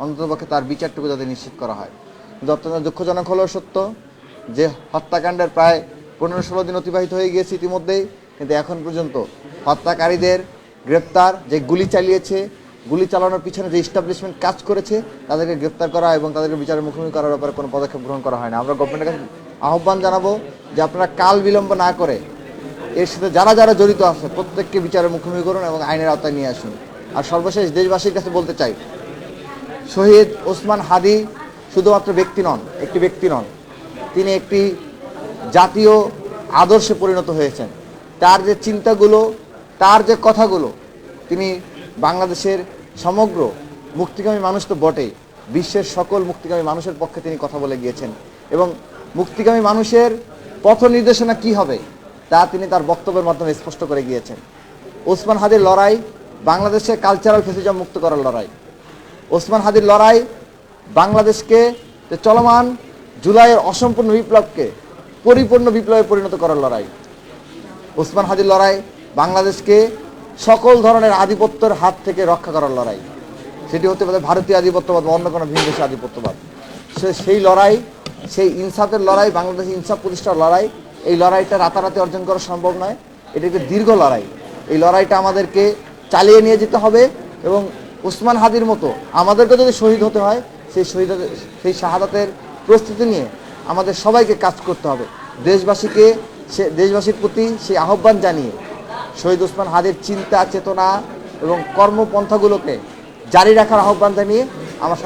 অন্ততপক্ষে তার বিচারটুকু যাতে নিশ্চিত করা হয়। কিন্তু অত্যন্ত দুঃখজনক হলেও সত্য যে হত্যাকাণ্ডের প্রায় 15-16 দিন অতিবাহিত হয়ে গিয়েছে ইতিমধ্যেই, কিন্তু এখন পর্যন্ত হত্যাকারীদের গ্রেপ্তার, যে গুলি চালিয়েছে, গুলি চালানোর পিছনে যে ইস্টাবলিশমেন্ট কাজ করেছে, তাদেরকে গ্রেপ্তার করা এবং তাদেরকে বিচারের মুখোমুখি করার ব্যাপারে কোনো পদক্ষেপ গ্রহণ করা হয় না। আমরা গভর্নমেন্টের কাছে আহ্বান জানাবো যে আপনারা কাল বিলম্ব না করে এর সাথে যারা যারা জড়িত আছে প্রত্যেককে বিচারের মুখোমুখি করুন এবং আইনের আওতায় নিয়ে আসুন। আর সর্বশেষ দেশবাসীর কাছে বলতে চাই, শহীদ ওসমান হাদি শুধুমাত্র একটি ব্যক্তি নন, তিনি একটি জাতীয় আদর্শে পরিণত হয়েছেন। তার যে চিন্তাগুলো, তার যে কথাগুলো, তিনি বাংলাদেশের সমগ্র মুক্তিকামী মানুষ তো বটেই, বিশ্বের সকল মুক্তিকামী মানুষের পক্ষে তিনি কথা বলে গিয়েছেন এবং মুক্তিকামী মানুষের পথ নির্দেশনা কী হবে তা তিনি তার বক্তব্যের মাধ্যমে স্পষ্ট করে গিয়েছেন। ওসমান হাদির লড়াই বাংলাদেশে কালচারাল ফ্যাসিজম মুক্ত করার লড়াই। ওসমান হাদির লড়াই বাংলাদেশকে চলমান জুলাইয়ের অসম্পূর্ণ বিপ্লবকে পরিপূর্ণ বিপ্লবে পরিণত করার লড়াই। ওসমান হাদির লড়াই বাংলাদেশকে সকল ধরনের আধিপত্যের হাত থেকে রক্ষা করার লড়াই, সেটি হতে পারে ভারতীয় আধিপত্যবাদ বা অন্য কোনো ভিন্ন দেশের আধিপত্যবাদ। সেই লড়াই, সেই ইনসাফের লড়াই, বাংলাদেশে ইনসাফ প্রতিষ্ঠার লড়াই। এই লড়াইটা রাতারাতি অর্জন করা সম্ভব নয়, এটি একটি দীর্ঘ লড়াই। এই লড়াইটা আমাদেরকে চালিয়ে নিয়ে যেতে হবে এবং ওসমান হাদির মতো আমাদেরকে যদি শহীদ হতে হয়, সেই শাহাদাতের প্রস্তুতি নিয়ে আমাদের সবাইকে কাজ করতে হবে। দেশবাসীর প্রতি সেই আহ্বান জানিয়ে শহীদ ওসমান হাদির চিন্তা, চেতনা এবং কর্মপন্থাগুলোকে জারি রাখার আহ্বান জানিয়ে আমার